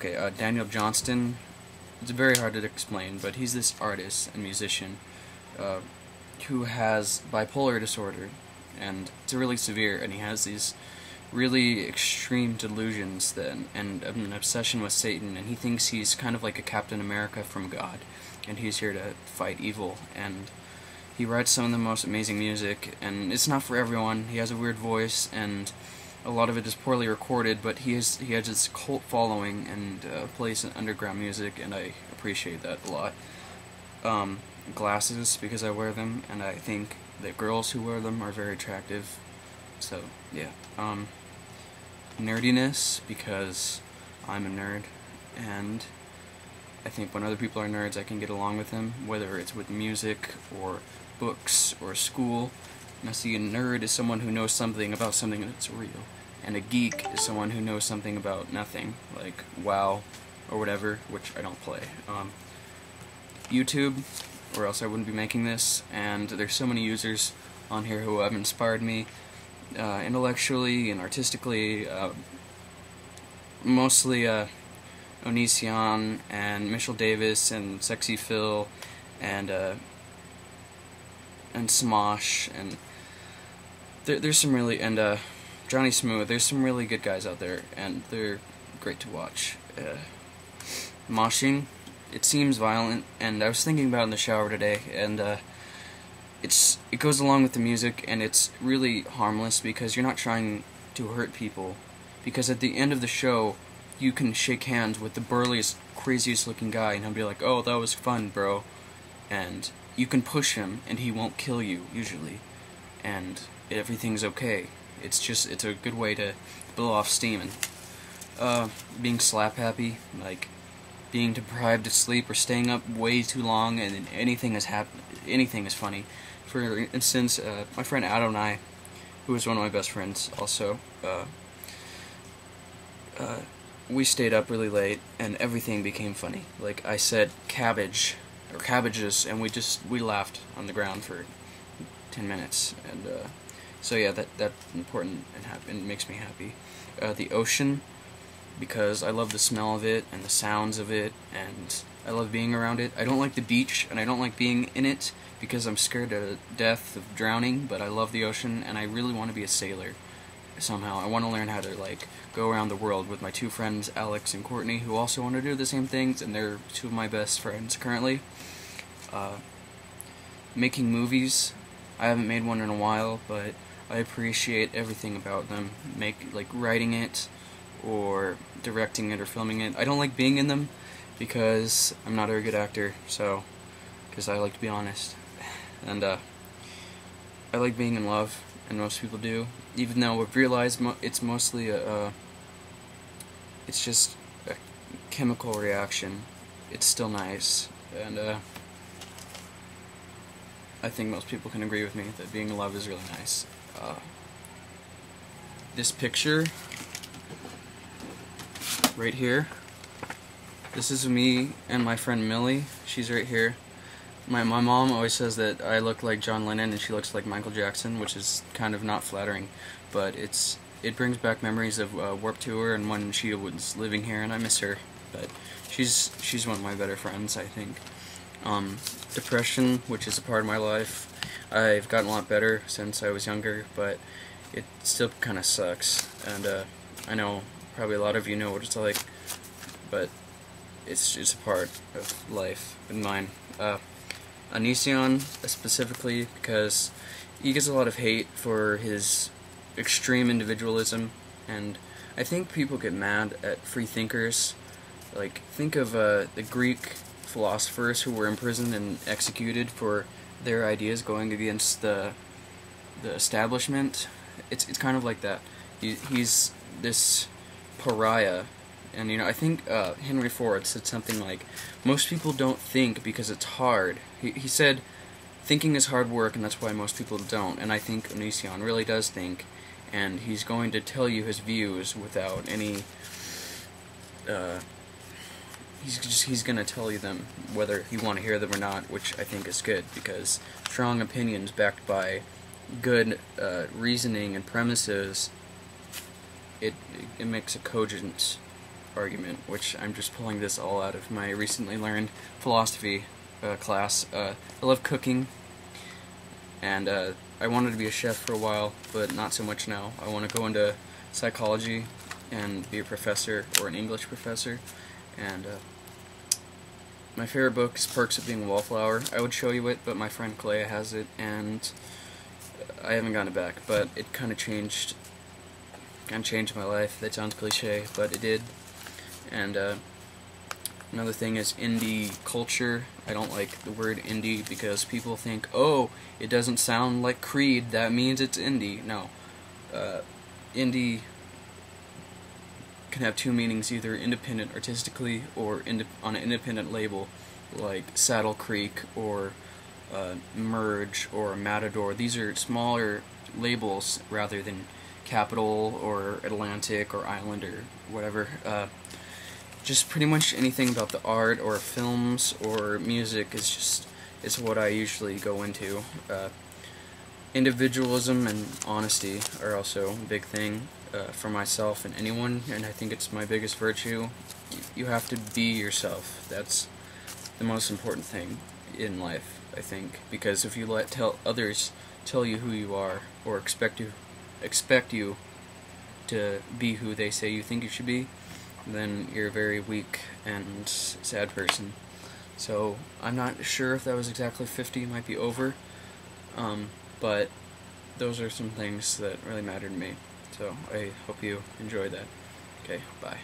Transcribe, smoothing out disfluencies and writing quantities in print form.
Okay, Daniel Johnston. It's very hard to explain, but he's this artist and musician uh, who has bipolar disorder, and it's really severe, and he has these really extreme delusions and an obsession with Satan, and he thinks he's kind of like a Captain America from God, and he's here to fight evil, and he writes some of the most amazing music, and it's not for everyone. He has a weird voice, and a lot of it is poorly recorded, but he has this cult following and plays underground music, and I appreciate that a lot. Glasses, because I wear them, and I think that girls who wear them are very attractive. So yeah. Nerdiness, because I'm a nerd, and I think when other people are nerds, I can get along with them, whether it's with music or books or school. And I see a nerd is someone who knows something about something that's real, and a geek is someone who knows something about nothing, like WoW or whatever, which I don't play. YouTube, or else I wouldn't be making this, and there's so many users on here who have inspired me intellectually and artistically, mostly Onision and Mitchell Davis and Sexy Phil and Smosh, and there's some really, and Johnny Smooth. There's some really good guys out there, and they're great to watch. Moshing, it seems violent, and I was thinking about it in the shower today, and it goes along with the music, and it's really harmless because you're not trying to hurt people, because at the end of the show you can shake hands with the burliest, craziest looking guy, and he'll be like, "Oh, that was fun, bro," and you can push him and he won't kill you usually, and everything's okay. It's a good way to blow off steam. And being slap happy, like being deprived of sleep or staying up way too long, and anything is funny. For instance, my friend Adonai, who is one of my best friends also, we stayed up really late, and everything became funny. Like, I said cabbage, or cabbages, and we laughed on the ground for 10 minutes, and so yeah, that's important and makes me happy. The ocean, because I love the smell of it, and the sounds of it, and I love being around it. I don't like the beach, and I don't like being in it, because I'm scared to death of drowning, but I love the ocean, and I really want to be a sailor somehow. I want to learn how to, like, go around the world with my two friends, Alex and Courtney, who also want to do the same things, and they're two of my best friends currently. Making movies. I haven't made one in a while, but I appreciate everything about them. Like writing it, or directing it, or filming it. I don't like being in them, because I'm not a very good actor, because I like to be honest. And I like being in love, and most people do, even though I've realized it's mostly it's just a chemical reaction. It's still nice, and I think most people can agree with me that being in love is really nice. This picture right here, this is me and my friend Millie. She's right here. My mom always says that I look like John Lennon and she looks like Michael Jackson, which is kind of not flattering, but it brings back memories of Warped Tour and when she was living here, and I miss her. But she's one of my better friends, I think. Depression, which is a part of my life. I've gotten a lot better since I was younger, but it still kind of sucks. And I know probably a lot of you know what it's like, but it's a part of life and mine. Onision, specifically, because he gets a lot of hate for his extreme individualism, and I think people get mad at free thinkers. Like, think of the Greek philosophers who were imprisoned and executed for their ideas going against the establishment. It's kind of like that. He's this pariah. And, you know, I think Henry Ford said something like, most people don't think because it's hard. He said, thinking is hard work, and that's why most people don't. And I think Onision really does think, and he's going to tell you his views without any, he's going to tell you them whether you want to hear them or not, which I think is good, because strong opinions backed by good reasoning and premises, it makes a cogent argument, which I'm just pulling this all out of my recently learned philosophy class. I love cooking, and I wanted to be a chef for a while, but not so much now. I want to go into psychology and be a professor or an English professor, and my favorite book is Perks of Being a Wallflower. I would show you it, but my friend Clay has it, and I haven't gotten it back, but it kind of changed my life. That sounds cliche, but it did. And another thing is indie culture. I don't like the word indie because people think, oh, it doesn't sound like Creed, that means it's indie. No. Indie can have two meanings, either independent artistically or on an independent label, like Saddle Creek or Merge or Matador. These are smaller labels rather than Capitol or Atlantic or Island or whatever. Just pretty much anything about the art or films or music is what I usually go into. Individualism and honesty are also a big thing for myself and anyone, and I think it's my biggest virtue. You have to be yourself. That's the most important thing in life, I think, because if you let others tell you who you are or expect you to be who they say you think you should be, then you're a very weak and sad person. So I'm not sure if that was exactly 50, it might be over, but those are some things that really matter to me. So I hope you enjoyed that. Okay, bye.